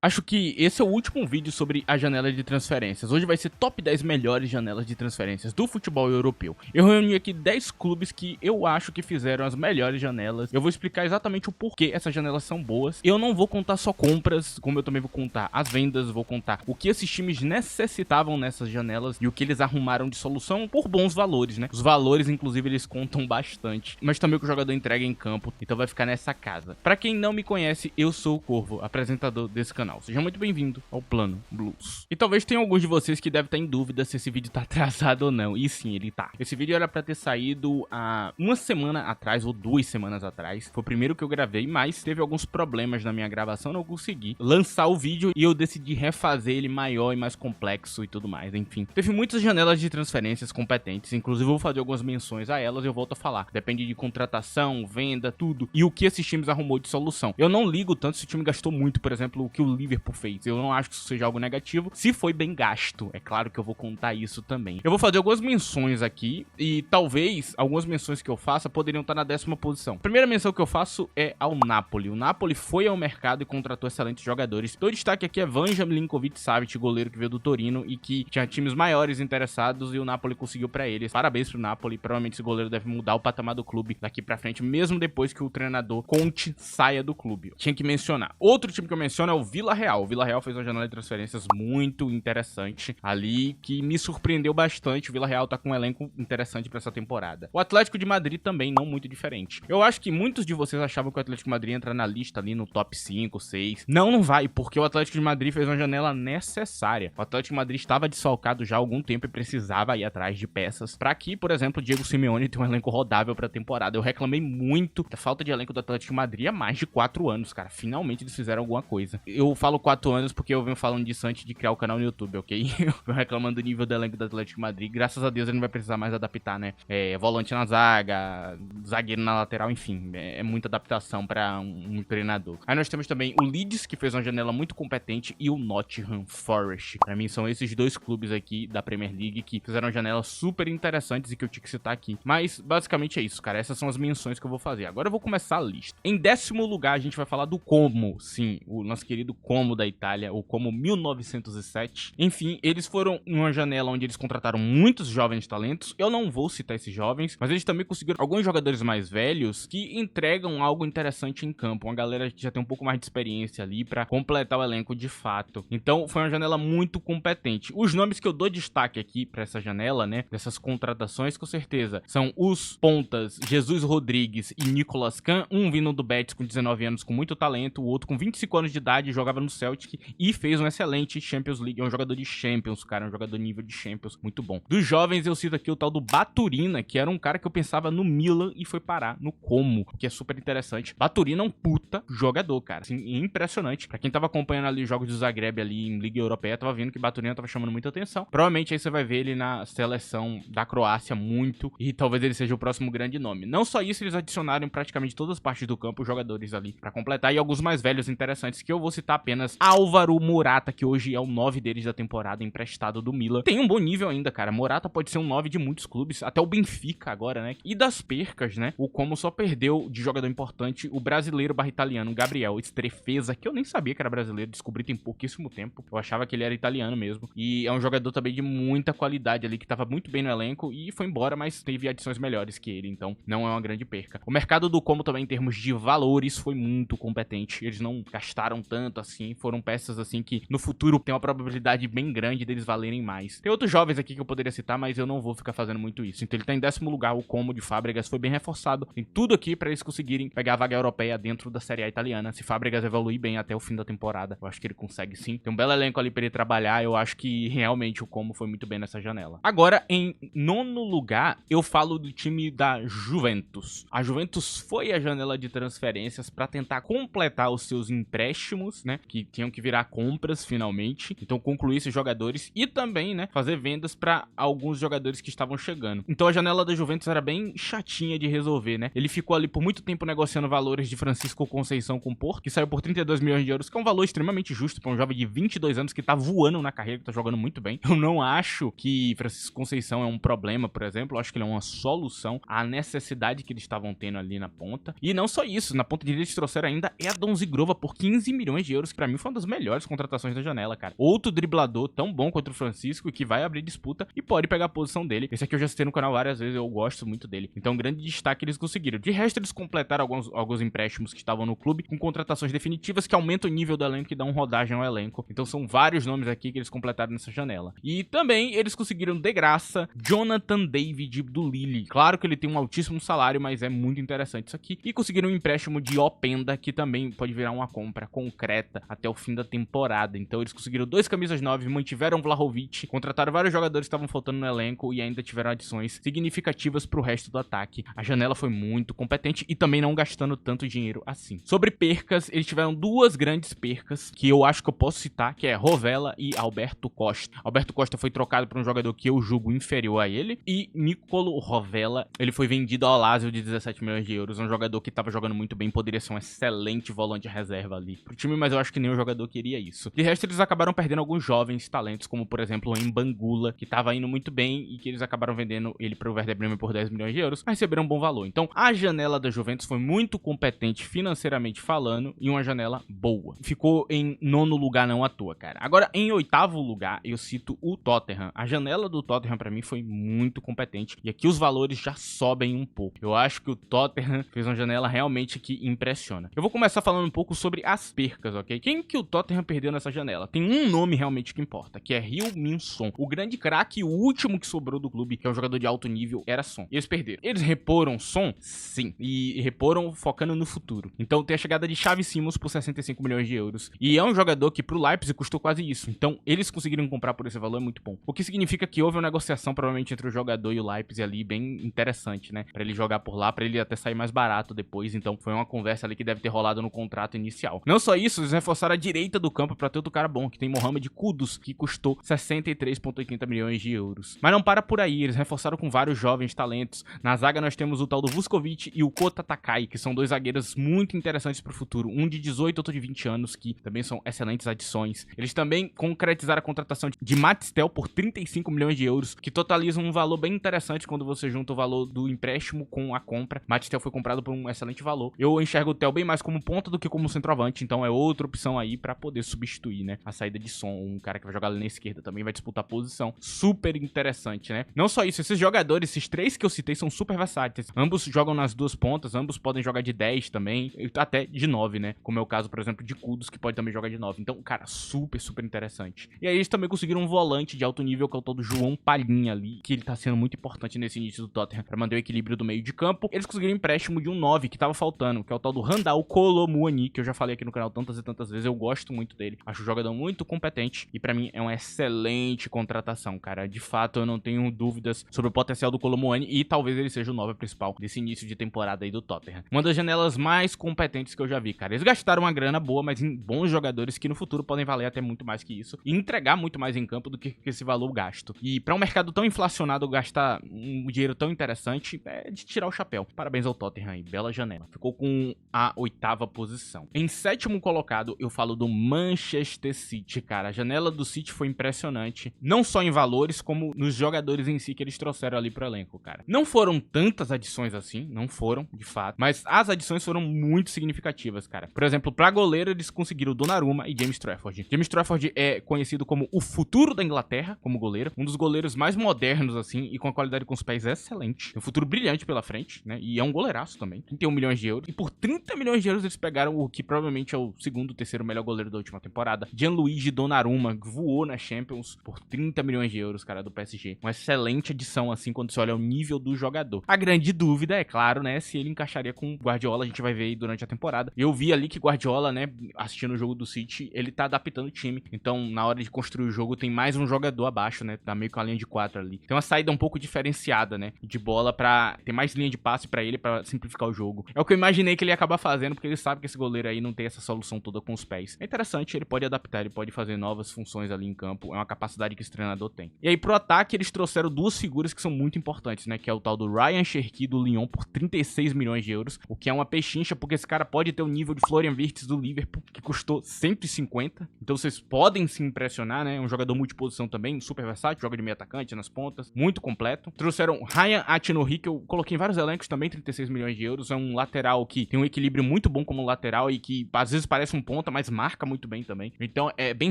Acho que esse é o último vídeo sobre a janela de transferências. Hoje vai ser top 10 melhores janelas de transferências do futebol europeu. Eu reuni aqui 10 clubes que eu acho que fizeram as melhores janelas. Eu vou explicar exatamente o porquê essas janelas são boas. Eu não vou contar só compras, como eu também vou contar as vendas, vou contar o que esses times necessitavam nessas janelas e o que eles arrumaram de solução por bons valores, né? Os valores, inclusive, eles contam bastante, mas também o que o jogador entrega em campo, então vai ficar nessa casa. Pra quem não me conhece, eu sou o Corvo, apresentador desse canal. Seja muito bem-vindo ao Plano Blues. E talvez tenha alguns de vocês que devem estar em dúvida se esse vídeo tá atrasado ou não. E sim, ele tá. Esse vídeo era pra ter saído há uma semana atrás ou 2 semanas atrás. Foi o primeiro que eu gravei, mas teve alguns problemas na minha gravação, não consegui lançar o vídeo e eu decidi refazer ele maior e mais complexo e tudo mais. Enfim, teve muitas janelas de transferências competentes, inclusive eu vou fazer algumas menções a elas e eu volto a falar. Depende de contratação, venda, tudo. E o que esses times arrumou de solução. Eu não ligo tanto se o time gastou muito, por exemplo, o que o Liverpool fez. Eu não acho que isso seja algo negativo, se foi bem gasto. É claro que eu vou contar isso também. Eu vou fazer algumas menções aqui e talvez algumas menções que eu faça poderiam estar na 10ª posição. A primeira menção que eu faço é ao Napoli. O Napoli foi ao mercado e contratou excelentes jogadores. Então o destaque aqui é Vanja Milinkovic-Savic, goleiro que veio do Torino e que tinha times maiores interessados e o Napoli conseguiu pra eles. Parabéns pro Napoli. Provavelmente esse goleiro deve mudar o patamar do clube daqui pra frente, mesmo depois que o treinador Conte saia do clube. Tinha que mencionar. Outro time que eu menciono é o Villarreal. O Villarreal fez uma janela de transferências muito interessante ali, que me surpreendeu bastante. O Villarreal tá com um elenco interessante pra essa temporada. O Atlético de Madrid também, não muito diferente. Eu acho que muitos de vocês achavam que o Atlético de Madrid ia entrar na lista ali no top 5, 6. Não vai, porque o Atlético de Madrid fez uma janela necessária. O Atlético de Madrid estava desfalcado já há algum tempo e precisava ir atrás de peças pra que, por exemplo, o Diego Simeone tenha um elenco rodável pra temporada. Eu reclamei muito da falta de elenco do Atlético de Madrid há mais de 4 anos, cara. Finalmente eles fizeram alguma coisa. Eu falo 4 anos porque eu venho falando disso antes de criar o canal no YouTube, ok? Eu venho reclamando do nível do elenco do Atlético de Madrid. Graças a Deus ele não vai precisar mais adaptar, né? Volante na zaga, zagueiro na lateral, enfim. É muita adaptação pra um treinador. Aí nós temos também o Leeds, que fez uma janela muito competente, e o Nottingham Forest. Pra mim são esses dois clubes aqui da Premier League que fizeram janelas super interessantes e que eu tinha que citar aqui. Mas basicamente é isso, cara. Essas são as menções que eu vou fazer. Agora eu vou começar a lista. Em 10º lugar a gente vai falar do Como. Sim, o nosso querido Como da Itália, o Como 1907. Enfim, eles foram em uma janela onde eles contrataram muitos jovens talentos. Eu não vou citar esses jovens, mas eles também conseguiram alguns jogadores mais velhos que entregam algo interessante em campo. Uma galera que já tem um pouco mais de experiência ali pra completar o elenco de fato. Então foi uma janela muito competente. Os nomes que eu dou destaque aqui pra essa janela, né, dessas contratações, com certeza, são os pontas Jesus Rodrigues e Nicolas Kahn, um vindo do Betis com 19 anos com muito talento, o outro com 25 anos de idade, jogava no Celtic e fez um excelente Champions League. É um jogador de Champions, cara, um jogador nível de Champions, muito bom. Dos jovens eu cito aqui o tal do Baturina, que era um cara que eu pensava no Milan e foi parar no Como, que é super interessante. Baturina é um puta jogador, cara, assim, impressionante. Pra quem tava acompanhando ali os jogos do Zagreb ali em Liga Europeia, tava vendo que Baturina tava chamando muita atenção. Provavelmente aí você vai ver ele na seleção da Croácia muito e talvez ele seja o próximo grande nome. Não só isso, eles adicionaram em praticamente todas as partes do campo jogadores ali pra completar e alguns mais velhos interessantes que eu vou citar apenas. Álvaro Morata, que hoje é o 9 deles da temporada, emprestado do Milan. Tem um bom nível ainda, cara. Morata pode ser um 9 de muitos clubes, até o Benfica agora, né? E das percas, né? O Como só perdeu de jogador importante o brasileiro barra italiano, Gabriel Strefeza, que eu nem sabia que era brasileiro, descobri tem pouquíssimo tempo. Eu achava que ele era italiano mesmo. E é um jogador também de muita qualidade ali, que tava muito bem no elenco e foi embora, mas teve adições melhores que ele, então não é uma grande perca. O mercado do Como também, em termos de valores, foi muito competente. Eles não gastaram tanto assim, foram peças assim que no futuro tem uma probabilidade bem grande deles valerem mais. Tem outros jovens aqui que eu poderia citar, mas eu não vou ficar fazendo muito isso. Então ele tá em 10º lugar, o Como de Fábregas foi bem reforçado. Tem tudo aqui pra eles conseguirem pegar a vaga europeia dentro da Série A italiana. Se Fábregas evoluir bem até o fim da temporada, eu acho que ele consegue sim. Tem um belo elenco ali pra ele trabalhar, eu acho que realmente o Como foi muito bem nessa janela. Agora, em 9º lugar, eu falo do time da Juventus. A Juventus foi a janela de transferências pra tentar completar os seus empréstimos, né, que tinham que virar compras finalmente, então concluir esses jogadores e também, né, fazer vendas para alguns jogadores que estavam chegando. Então a janela da Juventus era bem chatinha de resolver, né? Ele ficou ali por muito tempo negociando valores de Francisco Conceição com o Porto, que saiu por 32 milhões de euros, que é um valor extremamente justo para um jovem de 22 anos que tá voando na carreira, que tá jogando muito bem. Eu não acho que Francisco Conceição é um problema, por exemplo, eu acho que ele é uma solução à necessidade que eles estavam tendo ali na ponta. E não só isso, na ponta direita eles trouxeram ainda Edon Zigrova por 15 milhões de euros, euros, que pra mim foi uma das melhores contratações da janela, cara. Outro driblador tão bom quanto o Francisco, que vai abrir disputa e pode pegar a posição dele. Esse aqui eu já citei no canal várias vezes, eu gosto muito dele. Então, grande destaque eles conseguiram. De resto, eles completaram alguns empréstimos que estavam no clube com contratações definitivas que aumentam o nível do elenco e dão rodagem ao elenco. Então, são vários nomes aqui que eles completaram nessa janela. E também eles conseguiram de graça Jonathan David do Lille. Claro que ele tem um altíssimo salário, mas é muito interessante isso aqui. E conseguiram um empréstimo de Openda, que também pode virar uma compra concreta até o fim da temporada. Então, eles conseguiram 2 camisas 9, mantiveram Vlahovic, contrataram vários jogadores que estavam faltando no elenco e ainda tiveram adições significativas pro resto do ataque. A janela foi muito competente e também não gastando tanto dinheiro assim. Sobre percas, eles tiveram 2 grandes percas que eu acho que eu posso citar, que é Rovella e Alberto Costa. Alberto Costa foi trocado por um jogador que eu julgo inferior a ele, e Nicolo Rovella, ele foi vendido ao Lazio de 17 milhões de euros, um jogador que tava jogando muito bem, poderia ser um excelente volante reserva ali pro time, mas eu acho que nenhum jogador queria isso. De resto, eles acabaram perdendo alguns jovens talentos, como por exemplo o Mbangula, que tava indo muito bem e que eles acabaram vendendo ele pro Werder Bremen por 10 milhões de euros, mas receberam um bom valor. Então, a janela da Juventus foi muito competente financeiramente falando e uma janela boa. Ficou em 9º lugar não à toa, cara. Agora, em 8º lugar, eu cito o Tottenham. A janela do Tottenham pra mim foi muito competente e aqui os valores já sobem um pouco. Eu acho que o Tottenham fez uma janela realmente que impressiona. Eu vou começar falando um pouco sobre as percas, ok? Quem que o Tottenham perdeu nessa janela? Tem um nome realmente que importa, que é Heung-min Son. O grande craque, o último que sobrou do clube, que é um jogador de alto nível, era Son. E eles perderam. Eles reporam Son? Sim. E reporam focando no futuro. Então tem a chegada de Xavi Simons por 65 milhões de euros. E é um jogador que pro Leipzig custou quase isso. Então eles conseguiram comprar por esse valor, é muito bom. O que significa que houve uma negociação provavelmente entre o jogador e o Leipzig ali, bem interessante, né? Pra ele jogar por lá, pra ele até sair mais barato depois. Então foi uma conversa ali que deve ter rolado no contrato inicial. Não só isso, eles reforçaram a direita do campo pra ter outro cara bom, que tem Mohamed Kudus, que custou 63,80 milhões de euros. Mas não para por aí, eles reforçaram com vários jovens talentos. Na zaga nós temos o tal do Vuskovic e o Kota Takai, que são 2 zagueiros muito interessantes pro futuro. Um de 18, outro de 20 anos, que também são excelentes adições. Eles também concretizaram a contratação de Matistel por 35 milhões de euros, que totalizam um valor bem interessante quando você junta o valor do empréstimo com a compra. Matistel foi comprado por um excelente valor. Eu enxergo o Tel bem mais como ponta do que como centroavante, então é outra opção aí pra poder substituir, né, a saída de Son. Um cara que vai jogar ali na esquerda também vai disputar a posição. Super interessante, né? Não só isso, esses jogadores, esses 3 que eu citei são super versáteis. Ambos jogam nas 2 pontas, ambos podem jogar de 10 também, até de 9, né? Como é o caso, por exemplo, de Kudus, que pode também jogar de 9. Então, cara, super interessante. E aí eles também conseguiram um volante de alto nível, que é o tal do João Palhinha ali, que ele tá sendo muito importante nesse início do Tottenham, pra manter o equilíbrio do meio de campo. Eles conseguiram um empréstimo de um 9 que tava faltando, que é o tal do Randall Kolo Muani, que eu já falei aqui no canal tantas e tantas vezes. Eu gosto muito dele, acho o jogador muito competente e pra mim é uma excelente contratação, cara. De fato, eu não tenho dúvidas sobre o potencial do Kolo Muani e talvez ele seja o 9 principal desse início de temporada aí do Tottenham. Uma das janelas mais competentes que eu já vi, cara. Eles gastaram uma grana boa, mas em bons jogadores que no futuro podem valer até muito mais que isso e entregar muito mais em campo do que esse valor gasto. E pra um mercado tão inflacionado, gastar um dinheiro tão interessante é de tirar o chapéu. Parabéns ao Tottenham aí, bela janela. Ficou com a 8ª posição. Em 7º colocado, eu falo do Manchester City, cara. A janela do City foi impressionante, não só em valores, como nos jogadores em si que eles trouxeram ali pro elenco, cara. Não foram tantas adições assim, não foram, de fato, mas as adições foram muito significativas, cara. Por exemplo, pra goleiro, eles conseguiram Donnarumma e James Trafford. James Trafford é conhecido como o futuro da Inglaterra, como goleiro, um dos goleiros mais modernos, assim, e com a qualidade com os pés excelente. Um futuro brilhante pela frente, né? E é um goleiraço também. 31 milhões de euros. E por 30 milhões de euros eles pegaram o que provavelmente é o 2º, 3º melhor goleiro da última temporada. Gianluigi Donnarumma, que voou na Champions por 30 milhões de euros, cara, do PSG. Uma excelente adição, assim, quando você olha o nível do jogador. A grande dúvida é, claro, né, se ele encaixaria com o Guardiola. A gente vai ver aí durante a temporada. Eu vi ali que Guardiola, né, assistindo o jogo do City, ele tá adaptando o time. Então, na hora de construir o jogo, tem mais um jogador abaixo, né, tá meio com a linha de 4 ali. Tem uma saída um pouco diferenciada, né, de bola pra ter mais linha de passe pra ele, pra simplificar o jogo. É o que eu imaginei que ele ia acabar fazendo, porque ele sabe que esse goleiro aí não tem essa solução toda com os pés. É interessante, ele pode adaptar, ele pode fazer novas funções ali em campo. É uma capacidade que esse treinador tem. E aí, pro ataque, eles trouxeram 2 figuras que são muito importantes, né, que é o tal do Ryan Cherki do Lyon por 36 milhões de euros, o que é uma pechincha, porque esse cara pode ter o nível de Florian Wirtz do Liverpool, que custou 150. Então vocês podem se impressionar, né? Um jogador multiposição também, super versátil, joga de meio atacante nas pontas, muito completo. Trouxeram Ryan Atinorri, que eu coloquei em vários elencos também, 36 milhões de euros. É um lateral que tem um equilíbrio muito bom como lateral e que às vezes parece um ponta, ponta, mas marca muito bem também. Então é bem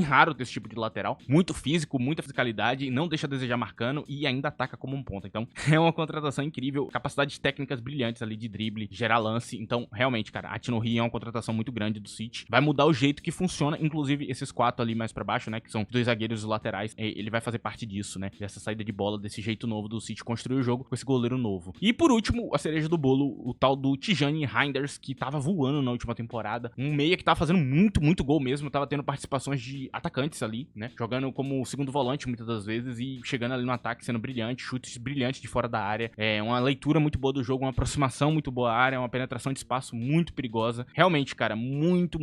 raro ter esse tipo de lateral. Muito físico, muita fisicalidade, não deixa a desejar marcando e ainda ataca como um ponta. Então é uma contratação incrível, capacidades técnicas brilhantes ali de drible, gerar lance. Então realmente, cara, a Tino-Ri é uma contratação muito grande do City. Vai mudar o jeito que funciona, inclusive esses 4 ali mais pra baixo, né, que são 2 zagueiros laterais, ele vai fazer parte disso, né, dessa saída de bola, desse jeito novo do City construir o jogo com esse goleiro novo. E por último, a cereja do bolo, o tal do Tijani Reinders, que tava voando na última temporada, um meia que tava fazendo muito gol mesmo, tava tendo participações de atacantes ali, né, jogando como segundo volante muitas das vezes e chegando ali no ataque sendo brilhante, chutes brilhantes de fora da área, uma leitura muito boa do jogo, uma aproximação muito boa à área, uma penetração de espaço muito perigosa. Realmente, cara, muito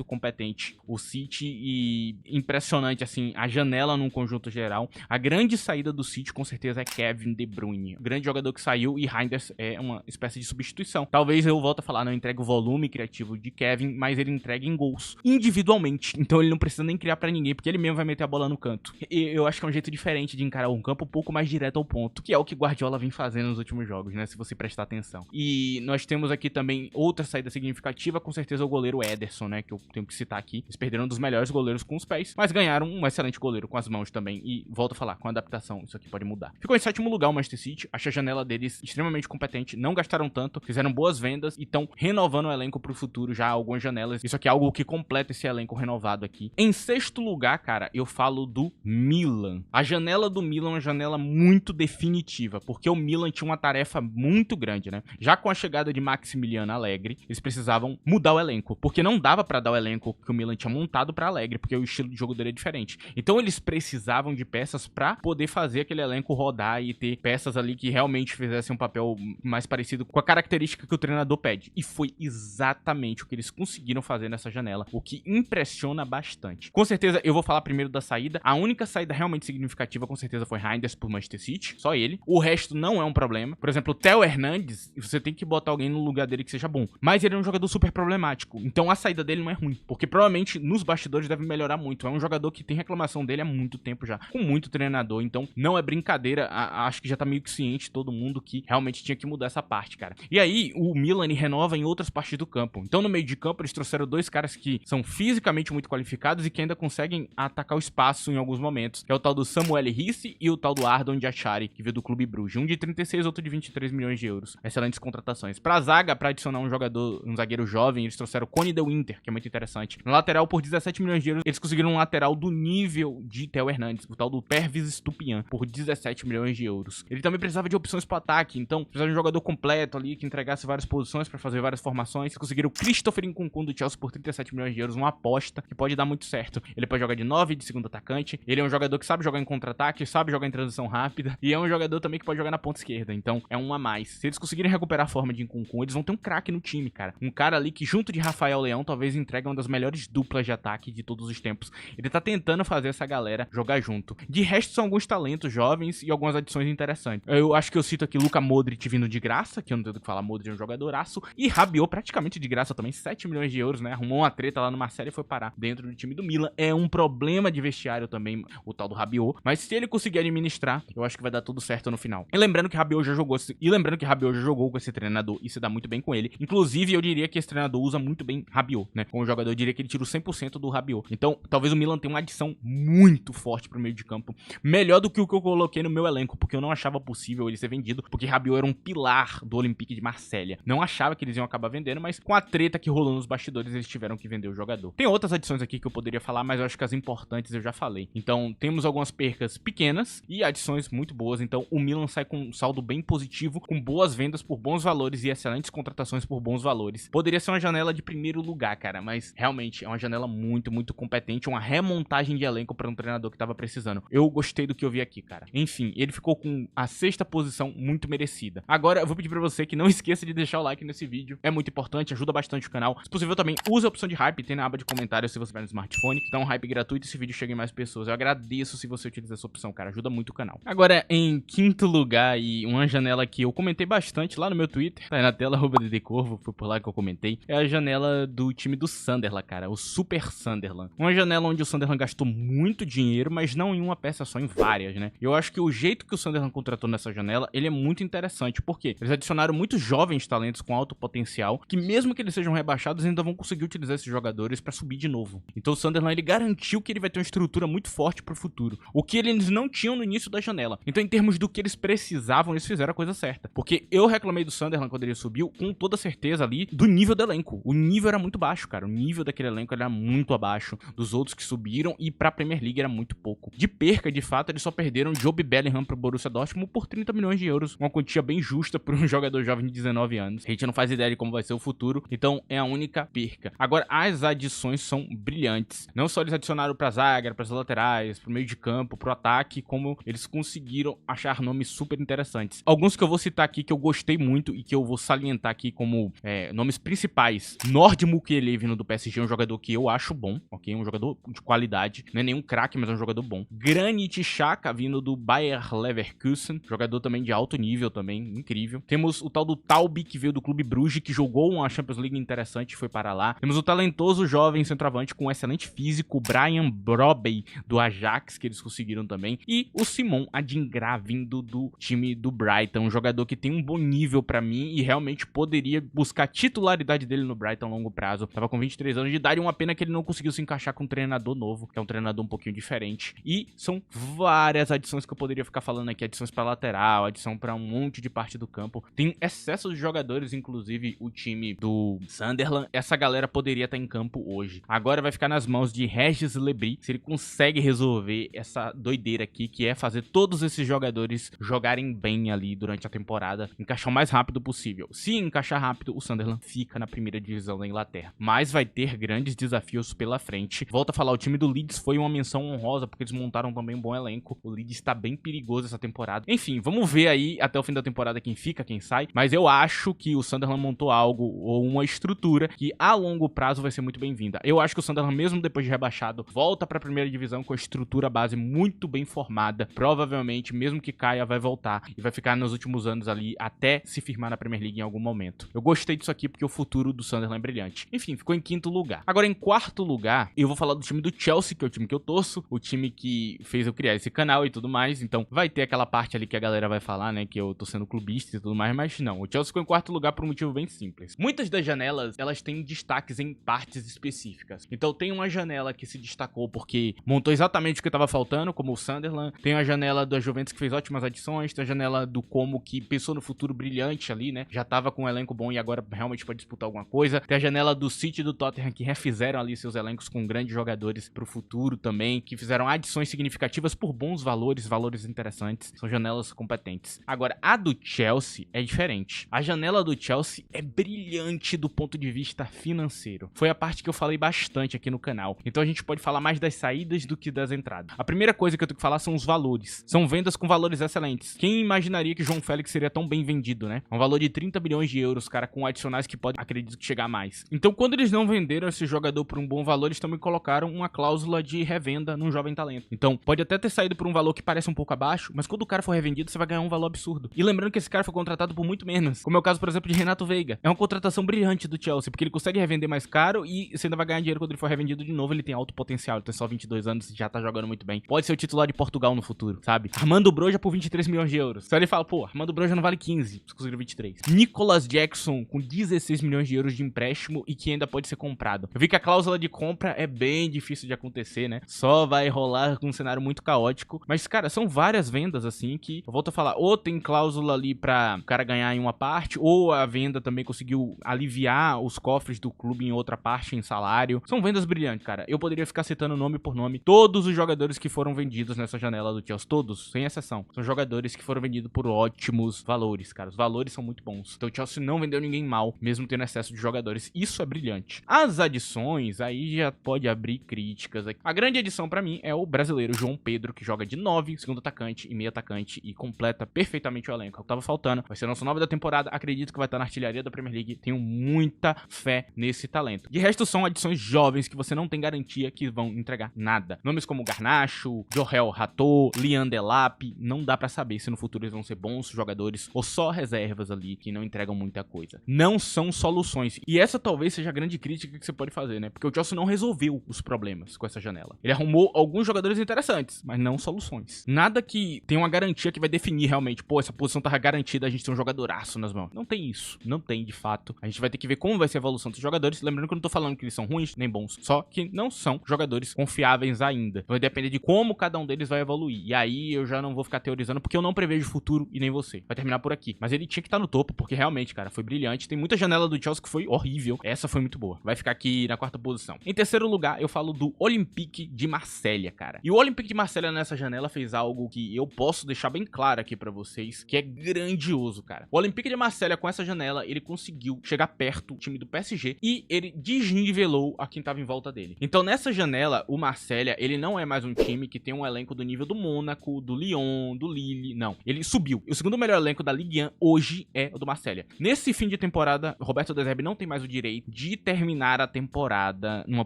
competente o City e impressionante, assim, a janela num conjunto geral. A grande saída do City, com certeza, é Kevin De Bruyne. O grande jogador que saiu e Reinders é uma espécie de substituição. Talvez eu volte a falar, não entrega o volume criativo de Kevin, mas ele entrega em gols individualmente. Então ele não precisa nem criar pra ninguém, porque ele mesmo vai meter a bola no canto. E eu acho que é um jeito diferente de encarar um campo um pouco mais direto ao ponto, que é o que Guardiola vem fazendo nos últimos jogos, né? Se você prestar atenção. E nós temos aqui também outra saída significativa, com certeza o goleiro Ederson, né? Que eu tenho que citar aqui. Eles perderam um dos melhores goleiros com os pés, mas ganharam um excelente goleiro com as mãos também. E volto a falar, com adaptação, isso aqui pode mudar. Ficou em 7º lugar o Manchester City. Acho a janela deles extremamente competente. Não gastaram tanto, fizeram boas vendas e estão renovando o elenco pro futuro já algumas janelas. Isso aqui é algo que completa esse elenco renovado aqui. Em 6º lugar, cara, eu falo do Milan. A janela do Milan é uma janela muito definitiva, porque o Milan tinha uma tarefa muito grande, né? Já com a chegada de Maximiliano Allegri, eles precisavam mudar o elenco, porque não dava pra dar o elenco que o Milan tinha montado pra Allegri, porque o estilo de jogo dele é diferente. Então eles precisavam de peças pra poder fazer aquele elenco rodar e ter peças ali que realmente fizessem um papel mais parecido com a característica que o treinador pede. E foi exatamente o que eles conseguiram fazer nessa janela, o que impressiona bastante. Com certeza, eu vou falar primeiro da saída. A única saída realmente significativa, com certeza, foi Reinders por Manchester City, só ele. O resto não é um problema. Por exemplo, o Theo Hernandes, você tem que botar alguém no lugar dele que seja bom. Mas ele é um jogador super problemático, então a saída dele não é ruim, porque provavelmente nos bastidores deve melhorar muito. É um jogador que tem reclamação dele há muito tempo já, com muito treinador, então não é brincadeira. Acho que já tá meio que ciente todo mundo que realmente tinha que mudar essa parte, cara. E aí, o Milan renova em outras partes do campo. Então, no meio de campo, eles trouxeram 2 caras que são fisicamente muito qualificados e que ainda conseguem atacar o espaço em alguns momentos, que é o tal do Samuel Risse e o tal do Ardon Jachari, que veio do Clube Bruges. Um de 36, outro de 23 milhões de euros. Excelentes contratações. Pra zaga, pra adicionar um zagueiro jovem, eles trouxeram o Cone de Winter, que é muito interessante. No lateral, por 17 milhões de euros, eles conseguiram um lateral do nível de Theo Hernandes, o tal do Pervis Estupiñán, por 17 milhões de euros. Ele também precisava de opções pro ataque, então precisava de um jogador completo ali, que entregasse várias posições pra fazer várias formações. Eles conseguiram o Christopher Nkunku do Chelsea por 37 milhões de euros, uma aposta que pode dar muito certo. Ele pode jogar de 9, de segundo atacante, ele é um jogador que sabe jogar em contra-ataque, sabe jogar em transição rápida, e é um jogador também que pode jogar na ponta esquerda, então é um a mais. Se eles conseguirem recuperar a forma de Nkunku, eles vão ter um craque no time, cara. Um cara ali que, junto de Rafael Leão, talvez entregue uma das melhores duplas de ataque de todos os tempos. Ele tá tentando fazer essa galera jogar junto. De resto, são alguns talentos jovens e algumas adições interessantes. Eu acho que eu cito aqui Luka Modric vindo de graça, que eu não tenho do que falar, Modric é um jogadoraço, e Rabiot praticamente de graça também, 7 milhões de euros, né? Arrumou uma treta lá no Marseille e foi parar dentro do time do Milan. É um problema de vestiário também, o tal do Rabiot, mas se ele conseguir administrar, eu acho que vai dar tudo certo no final. E lembrando que Rabiot já jogou com esse treinador e se dá muito bem com ele. Inclusive, eu diria que esse treinador usa muito bem Rabiot, né? Como jogador, eu diria que ele tira o 100% do Rabiot. Então, talvez o Milan tenha uma adição muito forte pro meio de campo, melhor do que o que eu coloquei no meu elenco, porque eu não achava possível ele ser vendido, porque Rabiot era um pilar do Olympique de Marselha. Não achava que eles iam acabar vendendo, mas com a treta que rolou nos bastidores, eles tiveram que vender o jogador. Tem outras adições aqui que eu poderia falar, mas eu acho que as importantes eu já falei. Então, temos algumas percas pequenas e adições muito boas. Então, o Milan sai com um saldo bem positivo, com boas vendas por bons valores e excelentes contratações por bons valores. Poderia ser uma janela de primeiro lugar, cara, mas realmente é uma janela muito competente, uma remontagem de elenco para um treinador que tava precisando. Eu gostei do que eu vi aqui, cara. Enfim, ele ficou com a 6ª posição muito merecida. Agora, eu vou pedir pra você que não esqueça de deixar o like nesse vídeo. É muito importante, ajuda bastante o canal. Se possível, também use a opção de hype, tem na aba de comentários se você vai no smartphone. Dá um hype gratuito e esse vídeo chega em mais pessoas. Eu agradeço se você utiliza essa opção, cara. Ajuda muito o canal. Agora, em 5º lugar, e uma janela que eu comentei bastante lá no meu Twitter, tá aí na tela, @ddcorvo, foi por lá que eu comentei, é a janela do time do Sunderland, cara. O Super Sunderland. Uma janela onde o Sunderland gastou muito dinheiro, mas não em uma peça só, em várias, né? Eu acho que o jeito que o Sunderland contratou nessa janela, ele é muito interessante, porque eles adicionaram muitos jovens talentos com alto potencial, que mesmo que eles sejam rebaixados, ainda vão conseguir utilizar esses jogadores pra subir de novo. Então o Sunderland ele garantiu que ele vai ter uma estrutura muito forte pro futuro, o que eles não tinham no início da janela. Então em termos do que eles precisavam, eles fizeram a coisa certa. Porque eu reclamei do Sunderland quando ele subiu, com toda certeza ali, do nível do elenco. O nível era muito baixo, cara. O nível daquele elenco era muito abaixo dos outros que subiram e pra Premier League era muito pouco. De perca, de fato, eles só perderam Job Bellingham pro Borussia Dortmund por 30 milhões de euros. Uma quantia bem justa para um jogador jovem de 19 anos. A gente não faz ideia de como vai ser o futuro, então é a única perca. Agora, as adições são brilhantes. Não só eles adicionaram pra zaga, pras laterais, pro meio de campo, pro ataque, como eles conseguiram achar nomes super interessantes. Alguns que eu vou citar aqui que eu gostei muito e que eu vou salientar aqui como nomes principais. Nord Mukiele vindo do PSG é um jogador que eu acho bom, ok? Um jogador de qualidade. Não é nenhum craque, mas é um jogador bom. Granit Xhaka vindo do Bayer Leverkusen, jogador também de alto nível também, incrível. Temos o tal do Taubi, que veio do Clube Bruges, que jogou uma Champions League interessante e foi para lá. Temos o talentoso jovem centroavante com um excelente físico, Brian Brobey, do Ajax, que eles conseguiram também. E o Simon Adingra, vindo do time do Brighton, um jogador que tem um bom nível pra mim e realmente poderia buscar a titularidade dele no Brighton a longo prazo. Tava com 23 anos de idade, uma pena que ele não conseguiu se encaixar com um treinador novo, que é um treinador um pouquinho diferente. E são várias adições que eu poderia ficar falando aqui, adições pra lateral, adição pra um monte de parte do campo. Tem excesso de jogadores, inclusive o time do Sunderland, essa galera poderia estar em campo hoje. Agora vai ficar nas mãos de Regis Lebris, se ele consegue resolver essa doideira aqui, que é fazer todos esses jogadores jogarem bem ali durante a temporada, encaixar o mais rápido possível. Se encaixar rápido, o Sunderland fica na primeira divisão da Inglaterra, mas vai ter grandes desafios pela frente. Volto a falar, o time do Leeds foi uma menção honrosa, porque eles montaram também um bom elenco. O Leeds está bem perigoso essa temporada. Enfim, vamos ver aí até o fim da temporada quem fica, quem sai, mas eu acho que o Sunderland montou algo, ou uma estrutura, que a longo prazo vai ser muito bem-vinda. Eu acho que o Sunderland, mesmo depois de rebaixado, volta para a primeira divisão com a estrutura base muito bem formada. Provavelmente, mesmo que caia, vai voltar e vai ficar nos últimos anos ali até se firmar na Premier League em algum momento. Eu gostei disso aqui porque o futuro do Sunderland é brilhante. Enfim, ficou em quinto lugar. Agora, em quarto lugar, eu vou falar do time do Chelsea, que é o time que eu torço, o time que fez eu criar esse canal e tudo mais. Então, vai ter aquela parte ali que a galera vai falar, né, que eu tô sendo clubista e tudo mais, mas não. O Chelsea ficou em quarto lugar por um motivo bem simples. Muitas das janelas, elas têm destaques em partes específicas. Então, tem uma janela que se destacou porque montou exatamente o que estava faltando, como o Sunderland. Tem a janela da Juventus que fez ótimas adições. Tem a janela do Como, que pensou no futuro brilhante ali, né? Já tava com um elenco bom e agora realmente pode disputar alguma coisa. Tem a janela do City e do Tottenham que refizeram ali seus elencos com grandes jogadores pro futuro também, que fizeram adições significativas por bons valores, valores interessantes. São janelas competentes. Agora, a do Chelsea é diferente. A janela do Chelsea é brilhante do ponto de vista financeiro. Foi a parte que eu falei bastante aqui no canal. Então a gente pode falar mais das saídas do que das entradas. A primeira coisa que eu tenho que falar são os valores. São vendas com valores excelentes. Quem imaginaria que João Félix seria tão bem vendido, né? Um valor de 30 bilhões de euros, cara, com adicionais que pode, acredito que chegar a mais. Então, quando eles não venderam esse jogador por um bom valor, eles também colocaram uma cláusula de revenda num jovem talento. Então, pode até ter saído por um valor que parece um pouco abaixo, mas quando o cara for revendido, você vai ganhar um valor absurdo. E lembrando que esse cara foi contratado por muito menos, como é o caso, por exemplo, de Renato Veiga. É uma contratação brilhante do Chelsea, porque ele consegue revender mais caro e você ainda vai ganhar dinheiro quando ele for revendido de novo. Ele tem alto potencial, ele tem só 22 anos e já tá jogando muito bem. Pode ser o titular de Portugal no futuro, sabe? Armando Broja por 23 milhões de euros. Só ele fala, pô, Armando Broja não vale 15, você conseguiu 23. Nicolas Jackson com 16 milhões de euros de empréstimo e que ainda pode ser comprado. Eu vi que a cláusula de compra é bem difícil de acontecer, né? Só vai rolar com um cenário muito caótico. Mas, cara, são várias vendas, assim, que eu volto a falar, ou tem cláusula ali pra o cara ganhar em uma parte, ou a venda também conseguiu aliviar os cofres do clube em outra parte, em salário. São vendas brilhantes, cara. Eu poderia ficar citando nome por nome todos os jogadores que foram vendidos nessa janela do Chelsea, todos, sem exceção. São jogadores que foram vendidos por ótimos valores, cara. Os valores são muito bons. Então o Chelsea não vendeu ninguém mal, mesmo tendo excesso de jogadores. Isso é brilhante. As adições, aí já pode abrir críticas aqui. A grande adição pra mim é o brasileiro João Pedro, que joga de 9, segundo atacante e meio atacante e completa perfeitamente o elenco. É o que tava faltando. Vai ser nosso 9 da temporada. Acredito que vai estar na artilharia da Premier League. Tenho muita fé nesse talento. De resto, são adições jovens que você não tem garantia que vão entregar nada. Nomes como Garnacho, Jorel Rato, Lian Delap, não dá pra saber se no futuro eles vão ser bons jogadores ou só reservas ali que não entregam muita coisa. Não são soluções. E essa talvez seja a grande crítica que você pode fazer, né? Porque o Chelsea não resolveu os problemas com essa janela. Ele arrumou alguns jogadores interessantes, mas não soluções. Nada que tenha uma garantia que vai definir realmente, pô, essa posição tá garantida, a gente tem um jogadoraço nas mãos. Não tem isso. Não tem, de fato. A gente vai ter que ver como vai ser a evolução dos jogadores. Lembrando que eu não tô falando que eles são ruins, nem bons, só que não são jogadores confiáveis ainda. Vai depender de como cada um deles vai evoluir. E aí eu já não vou ficar teorizando, porque eu não prevejo o futuro e nem você. Vai terminar por aqui. Mas ele tinha que estar no topo, porque realmente, cara, foi brilhante. Tem muita janela do Chelsea que foi horrível. Essa foi muito boa. Vai ficar aqui na quarta posição. Em terceiro lugar, eu falo do Olympique de Marselha, cara. E o Olympique de Marselha nessa janela fez algo que eu posso deixar bem claro aqui pra vocês, que é grandioso, cara. O Olympique de Marselha, com essa janela, ele conseguiu chegar perto do time do PSG e ele desnivelou a quem tava em volta dele. Então, nessa janela, o Marselha, ele não é mais um time que tem um elenco do nível do Mônaco, do Lyon, do Lille, não. Ele subiu. O segundo melhor elenco da Ligue 1 hoje é o do Marselha. Nesse fim de temporada, Roberto De Zerbi não tem mais o direito de terminar a temporada numa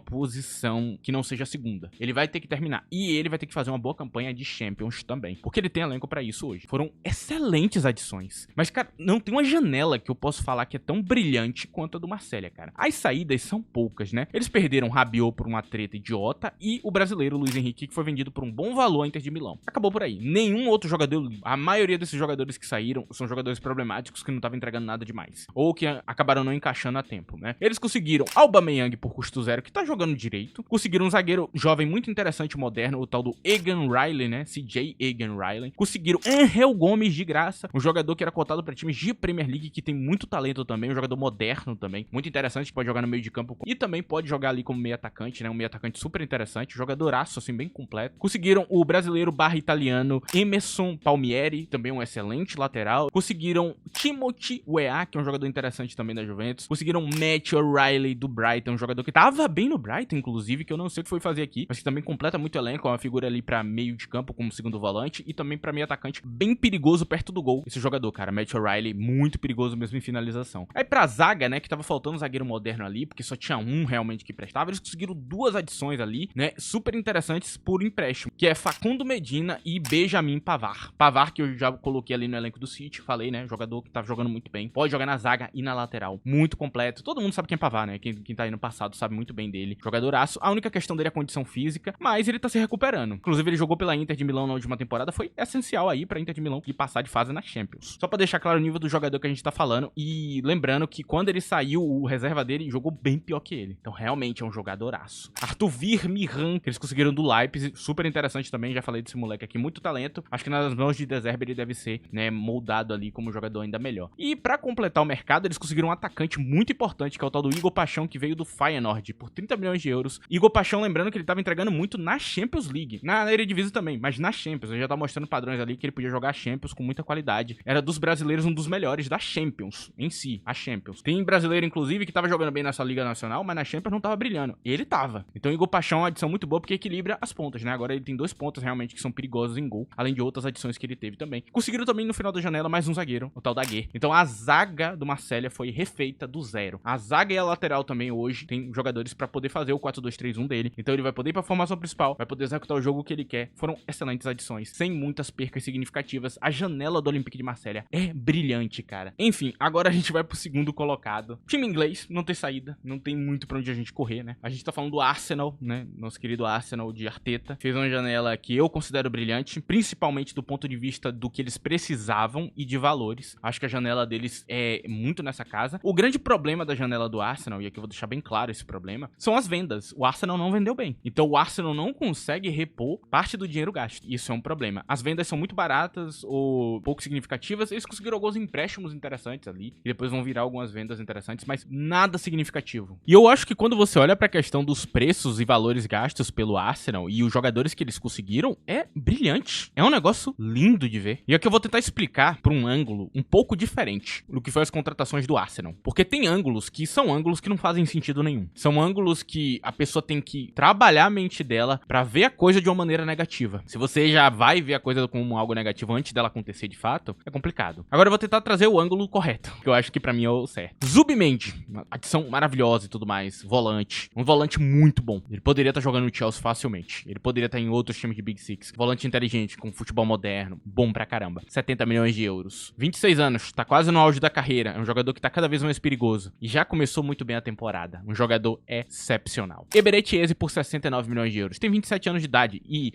posição que não seja a segunda. Ele vai ter que terminar. E ele vai ter que fazer uma boa campanha de Champions também, porque ele tem elenco pra isso hoje. Foram excelentes adições. Mas, cara, não tem uma janela que eu posso falar que é tão brilhante quanto a do Marselha, cara. As saídas são poucas, né? Eles perderam Rabiot por uma treta idiota e o brasileiro Luiz Henrique, que foi vendido por um bom valor à Inter de Milão. Acabou por aí. Nenhum outro jogador, a maioria desses jogadores que saíram são jogadores problemáticos que não estavam entregando nada demais, ou que acabaram não encaixando a tempo, né? Eles conseguiram Aubameyang por custo zero, que tá jogando direito. Conseguiram um zagueiro jovem muito interessante, moderno, o tal do Egan Riley, né? CJ Egan Riley. Conseguiram Angel Gomes de graça, um jogador que era cotado para times de Premier League, que tem muito talento também, um jogador moderno também, muito interessante, que pode jogar no meio de campo e também pode jogar ali como meio atacante, né? Um meio atacante super interessante, jogadoraço, assim, bem completo. Conseguiram o brasileiro barra italiano Emerson Palmieri, também um excelente lateral. Conseguiram Timothy Weah, que é um jogador interessante também da Juventus. Conseguiram Matt O'Reilly do Brighton, um jogador que tava bem no Brighton, inclusive, que eu não sei o que foi fazer aqui, mas que também completa muito elenco, é uma figura ali pra meio de campo como segundo volante e também pra meio atacante, bem perigoso perto do gol. Esse jogador, cara, Matt O'Reilly, muito perigoso mesmo em finalização. Aí pra zaga, né, que tava faltando um zagueiro moderno ali, porque só tinha um realmente que prestava, eles conseguiram duas adições ali, né, super interessantes por empréstimo, que é Facundo Medina e Benjamin Pavard. Pavard, que eu já coloquei ali no elenco do City, falei, né, jogador que tava jogando muito bem, pode jogar na zaga e na lateral, muito completo. Todo mundo sabe quem é Pavard, né, quem tá aí no passado sabe muito bem dele, jogadoraço. A única questão dele é a condição física, mas ele tá se recuperando. Inclusive, ele jogou pela Inter de Milão na última temporada, foi essencial aí pra Inter de Milão de passar de fase na Champions. Só pra deixar claro o nível do jogador que a gente tá falando, e lembrando que quando ele saiu, o reserva dele jogou bem pior que ele. Então, realmente é um jogadoraço. Arthur Virmiran, que eles conseguiram do Leipzig, super interessante também, já falei desse moleque aqui, muito talento. Acho que nas mãos de De Zerbi ele deve ser, né, moldado ali como jogador ainda melhor. E pra completar o mercado, eles conseguiram um atacante muito importante, que é o tal do Igor Paixão, que veio do Feyenoord por 30 milhões de euros. Igor Paixão, lembrando que ele tava entregando muito na Champions League, na Eredivisie também, mas na Champions. Ele já tá mostrando padrões ali que ele podia jogar Champions com muita qualidade. Era dos brasileiros um dos melhores da Champions em si, a Champions. Tem brasileiro, inclusive, que tava jogando bem nessa Liga Nacional, mas na Champions não tava brilhando. Ele tava. Então, Igor Paixão é uma adição muito boa porque equilibra as pontas, né? Agora ele tem dois pontas realmente que são perigosos em gol, além de outras adições que ele teve também. Conseguiram também no final da janela mais um zagueiro, o tal da Gué. Então, a zaga do Marselha foi refeita do zero. A zaga e a lateral também hoje tem jogadores pra poder fazer o 4-2-3-1 dele. Então, ele vai poder ir pra formação principal, vai poder executar o jogo que ele quer. Foram excelentes adições, sem muitas percas significativas. A janela do Olympique de Marselha é brilhante, cara. Enfim, agora a gente vai pro segundo colocado. Time inglês, não tem saída, não tem muito pra onde a gente correr, né? A gente tá falando do Arsenal, né? Nosso querido Arsenal de Arteta. Fez uma janela que eu considero brilhante, principalmente do ponto de vista do que eles precisavam e de valores. Acho que a janela deles é muito nessa casa. O grande problema da janela do Arsenal, e aqui eu vou deixar bem claro esse problema, são as vendas. O Arsenal não vendeu bem. Então o Arsenal não consegue repor parte do dinheiro gasto. Isso é um problema. As vendas são muito baratas ou pouco significativas. Eles conseguiram alguns empréstimos interessantes ali e depois vão virar algumas vendas interessantes, mas nada significativo. E eu acho que quando você olha pra questão dos preços e valores gastos pelo Arsenal e os jogadores que eles conseguiram, é brilhante. É um negócio lindo de ver. E aqui eu vou tentar explicar por um ângulo um pouco diferente do que foi as contratações do Arsenal. Porque tem ângulos que são ângulos que não fazem sentido nenhum. São ângulos que a pessoa tem que trabalhar a mente dela pra ver a coisa de uma maneira negativa. Se você já vai ver a coisa como algo negativo antes dela acontecer de fato, é complicado. Agora eu vou tentar trazer o ângulo correto, que eu acho que pra mim é o certo. Zubimendi, uma adição maravilhosa e tudo mais, volante. Um volante muito bom. Ele poderia estar jogando no Chelsea facilmente. Ele poderia estar em outros times de Big Six. Volante inteligente, com futebol moderno, bom pra caramba. 70 milhões de euros. 26 anos, tá quase no auge da carreira. É um jogador que tá cada vez mais perigoso. E já começou muito bem a temporada. Um jogador excepcional. Eberechi Eze por 69 milhões de euros. Tem 27 anos de idade. E,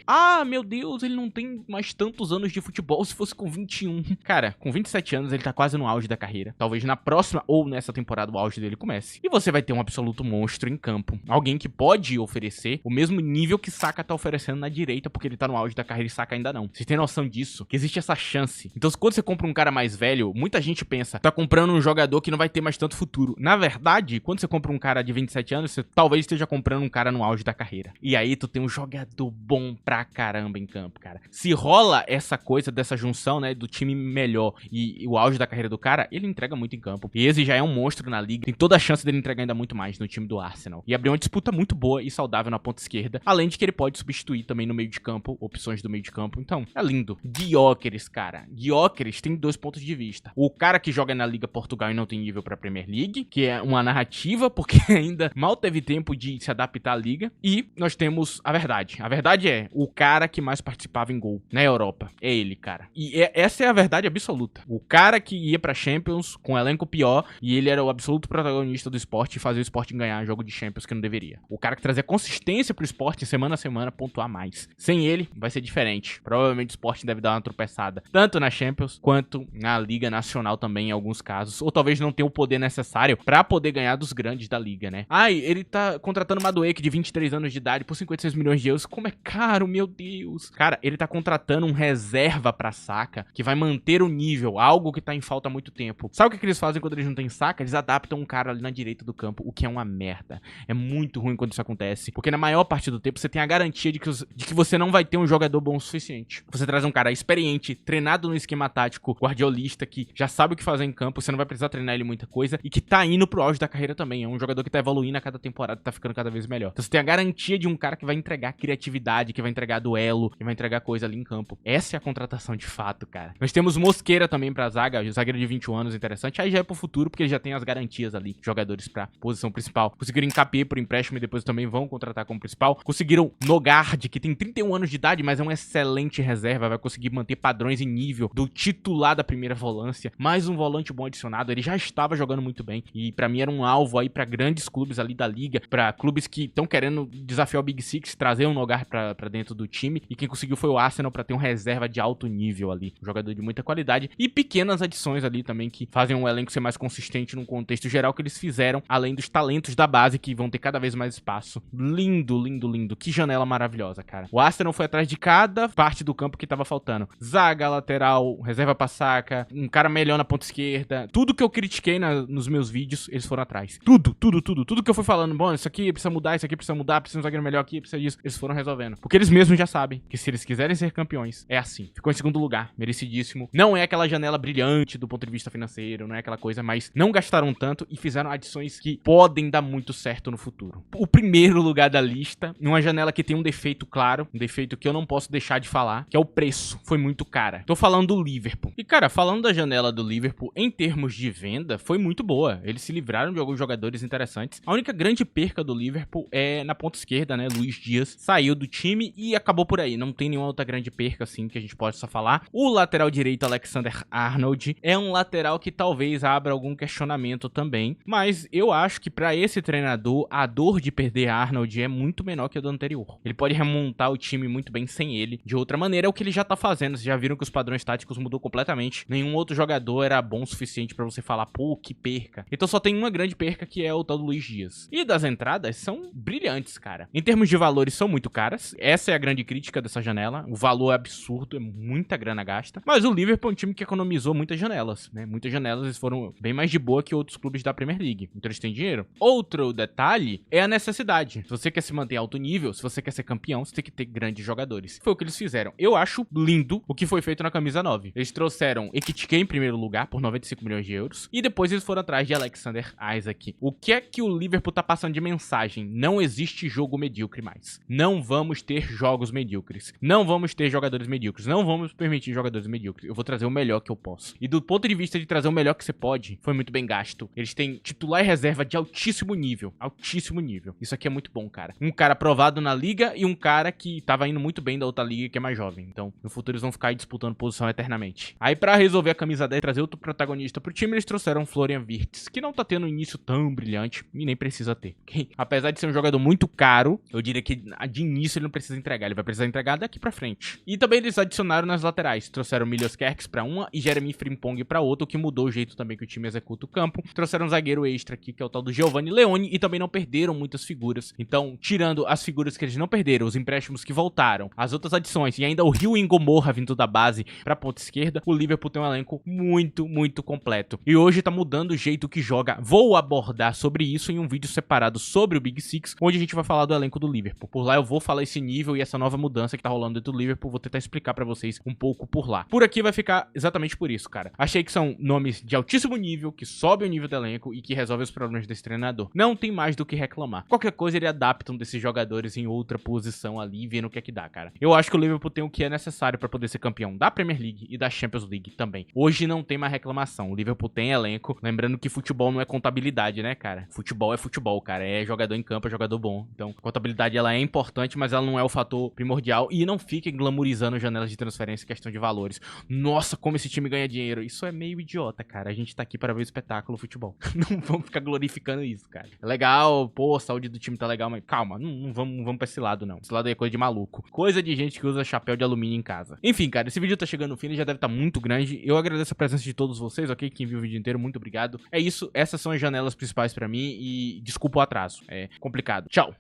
meu Deus, ele não tem mais tantos anos de futebol se fosse com 21. Cara, com 27 anos ele tá quase no auge da carreira. Talvez na próxima ou nessa temporada o auge dele comece. E você você vai ter um absoluto monstro em campo. Alguém que pode oferecer o mesmo nível que Saka tá oferecendo na direita, porque ele tá no auge da carreira e Saka ainda não. Vocês têm noção disso? Que existe essa chance. Então, quando você compra um cara mais velho, muita gente pensa, tá comprando um jogador que não vai ter mais tanto futuro. Na verdade, quando você compra um cara de 27 anos, você talvez esteja comprando um cara no auge da carreira. E aí tu tem um jogador bom pra caramba em campo, cara. Se rola essa coisa dessa junção, né, do time melhor e o auge da carreira do cara, ele entrega muito em campo. E esse já é um monstro na liga, tem toda a chance dele entregar ainda muito mais no time do Arsenal. E abrir uma disputa muito boa e saudável na ponta esquerda, além de que ele pode substituir também no meio de campo, opções do meio de campo. Então, é lindo. Gyökeres, cara. Gyökeres tem 2 pontos de vista. O cara que joga na Liga Portugal e não tem nível pra Premier League, que é uma narrativa, porque ainda mal teve tempo de se adaptar à liga. E nós temos a verdade. A verdade é, o cara que mais participava em gol na Europa. É ele, cara. E essa é a verdade absoluta. O cara que ia pra Champions com um elenco pior, e ele era o absoluto protagonista do esporte e fazia o esporte ganhar jogo de Champions que não deveria. O cara que trazia consistência pro esporte semana a semana, pontuar mais. Sem ele, vai ser diferente. Provavelmente o esporte deve dar uma tropeçada, tanto na Champions, quanto na Liga Nacional também, em alguns casos. Ou talvez não tenha o poder necessário pra poder ganhar dos grandes da Liga, né? Ai, ele tá contratando o Madueke de 23 anos de idade por 56 milhões de euros. Como é caro, meu Deus. Cara, ele tá contratando um reserva pra Saka, que vai manter o nível, algo que tá em falta há muito tempo. Sabe o que eles fazem quando eles não têm Saka? Eles adaptam um cara ali na direita do campo, o que é uma merda. É muito ruim quando isso acontece, porque na maior parte do tempo você tem a garantia de que você não vai ter um jogador bom o suficiente. Você traz um cara experiente, treinado no esquema tático, guardiolista, que já sabe o que fazer em campo, você não vai precisar treinar ele muita coisa, e que tá indo pro auge da carreira também. É um jogador que tá evoluindo a cada temporada, tá ficando cada vez melhor. Então você tem a garantia de um cara que vai entregar criatividade, que vai entregar duelo, que vai entregar coisa ali em campo. Essa é a contratação de fato, cara. Nós temos Mosquera também pra zaga, zagueiro de 21 anos, interessante. Aí já é pro futuro, porque ele já tem as garantias ali, jogadores pra posição principal. Conseguiram Nkapé por empréstimo e depois também vão contratar como principal. Conseguiram Nogard, que tem 31 anos de idade, mas é um excelente reserva, vai conseguir manter padrões em nível do titular da primeira volância. Mais um volante bom adicionado, ele já estava jogando muito bem e pra mim era um alvo aí pra grandes clubes ali da liga, pra clubes que estão querendo desafiar o Big Six, trazer um Nogard pra dentro do time, e quem conseguiu foi o Arsenal pra ter um reserva de alto nível ali, um jogador de muita qualidade e pequenas adições ali também que fazem um elenco ser mais consistente no contexto geral que eles fizeram, além dos talentos da base que vão ter cada vez mais espaço. Lindo, lindo, lindo. Que janela maravilhosa, cara. O Arsenal foi atrás de cada parte do campo que tava faltando. Zaga, lateral, reserva pra Saka, um cara melhor na ponta esquerda. Tudo que eu critiquei nos meus vídeos, eles foram atrás. Tudo, tudo, tudo. Tudo que eu fui falando, bom, isso aqui precisa mudar, isso aqui precisa mudar, precisa de um zagueiro melhor aqui, precisa disso. Eles foram resolvendo. Porque eles mesmos já sabem que se eles quiserem ser campeões, é assim. Ficou em segundo lugar, merecidíssimo. Não é aquela janela brilhante do ponto de vista financeiro, não é aquela coisa, mas não gastaram tanto e fizeram adições que podem dar muito certo no futuro. O primeiro lugar da lista, numa janela que tem um defeito claro, um defeito que eu não posso deixar de falar, que é o preço. Foi muito cara. Tô falando do Liverpool. E, cara, falando da janela do Liverpool, em termos de venda, foi muito boa. Eles se livraram de alguns jogadores interessantes. A única grande perca do Liverpool é na ponta esquerda, né? Luiz Dias saiu do time e acabou por aí. Não tem nenhuma outra grande perca, assim, que a gente possa falar. O lateral direito, Alexander-Arnold, é um lateral que talvez abra algum questionamento também. Mas eu acho que pra esse treinador, a dor de perder Arnold é muito menor que a do anterior. Ele pode remontar o time muito bem sem ele. De outra maneira, é o que ele já tá fazendo. Vocês já viram que os padrões táticos mudou completamente. Nenhum outro jogador era bom o suficiente pra você falar, pô, que perca. Então só tem uma grande perca, que é o tal do Luiz Dias. E das entradas são brilhantes, cara. Em termos de valores, são muito caras. Essa é a grande crítica dessa janela. O valor é absurdo, é muita grana gasta. Mas o Liverpool é um time que economizou muitas janelas, né? Muitas janelas eles foram bem mais de boa que outros clubes da Premier League. Então eles têm dinheiro. Outro detalhe é a necessidade. Se você quer se manter em alto nível, se você quer ser campeão, você tem que ter grandes jogadores. Foi o que eles fizeram. Eu acho lindo o que foi feito na camisa 9. Eles trouxeram Ekitike em primeiro lugar por 95 milhões de euros. E depois eles foram atrás de Alexander Isak. O que é que o Liverpool tá passando de mensagem? Não existe jogo medíocre mais. Não vamos ter jogos medíocres. Não vamos ter jogadores medíocres. Não vamos permitir jogadores medíocres. Eu vou trazer o melhor que eu posso. E do ponto de vista de trazer o melhor que você pode, foi muito bem gasto. Eles têm titular e reserva de altíssimo nível. Altíssimo nível. Isso aqui é muito bom, cara. Um cara aprovado na liga e um cara que tava indo muito bem da outra liga, que é mais jovem. Então, no futuro eles vão ficar aí disputando posição eternamente. Aí, pra resolver a camisa 10 e trazer outro protagonista pro time, eles trouxeram Florian Wirtz, que não tá tendo um início tão brilhante e nem precisa ter. Okay? Apesar de ser um jogador muito caro, eu diria que de início ele não precisa entregar. Ele vai precisar entregar daqui pra frente. E também eles adicionaram nas laterais. Trouxeram Milos Kerkez pra uma e Jeremy Frimpong pra outra, o que mudou o jeito também que o time executa o campo. Trouxeram um zagueiro extra aqui, que é o tal do Giovanni Leoni, e também não perderam muitas figuras. Então, tirando as figuras que eles não perderam, os empréstimos que voltaram, as outras adições e ainda o Rio Ingomorra vindo da base pra ponta esquerda, o Liverpool tem um elenco muito completo. E hoje tá mudando o jeito que joga. Vou abordar sobre isso em um vídeo separado sobre o Big Six, onde a gente vai falar do elenco do Liverpool. Por lá eu vou falar esse nível e essa nova mudança que tá rolando dentro do Liverpool, vou tentar explicar pra vocês um pouco por lá. Por aqui vai ficar exatamente por isso, cara. Achei que são nomes de altíssimo nível, que sobem o nível do elenco e que resolvem os problemas desse treinador. Não tem mais do que reclamar. Qualquer coisa ele adapta um desses jogadores em outra posição ali, vendo o que é que dá, cara. Eu acho que o Liverpool tem o que é necessário pra poder ser campeão da Premier League e da Champions League também. Hoje não tem mais reclamação. O Liverpool tem elenco. Lembrando que futebol não é contabilidade, né, cara? Futebol é futebol, cara. É jogador em campo, é jogador bom. Então, a contabilidade ela é importante, mas ela não é o fator primordial. E não fiquem glamourizando janelas de transferência em questão de valores. Nossa, como esse time ganha dinheiro. Isso é meio idiota, cara. A gente tá aqui para ver o espetáculo futebol. Não vamos ficar glorificando isso, cara. É legal, pô, a saúde do time tá legal, mas calma, não vamos pra esse lado, não. Esse lado aí é coisa de maluco. Coisa de gente que usa chapéu de alumínio em casa. Enfim, cara, esse vídeo tá chegando no fim, ele já deve estar muito grande. Eu agradeço a presença de todos vocês, ok? Quem viu o vídeo inteiro, muito obrigado. É isso, essas são as janelas principais pra mim e desculpa o atraso. É complicado. Tchau!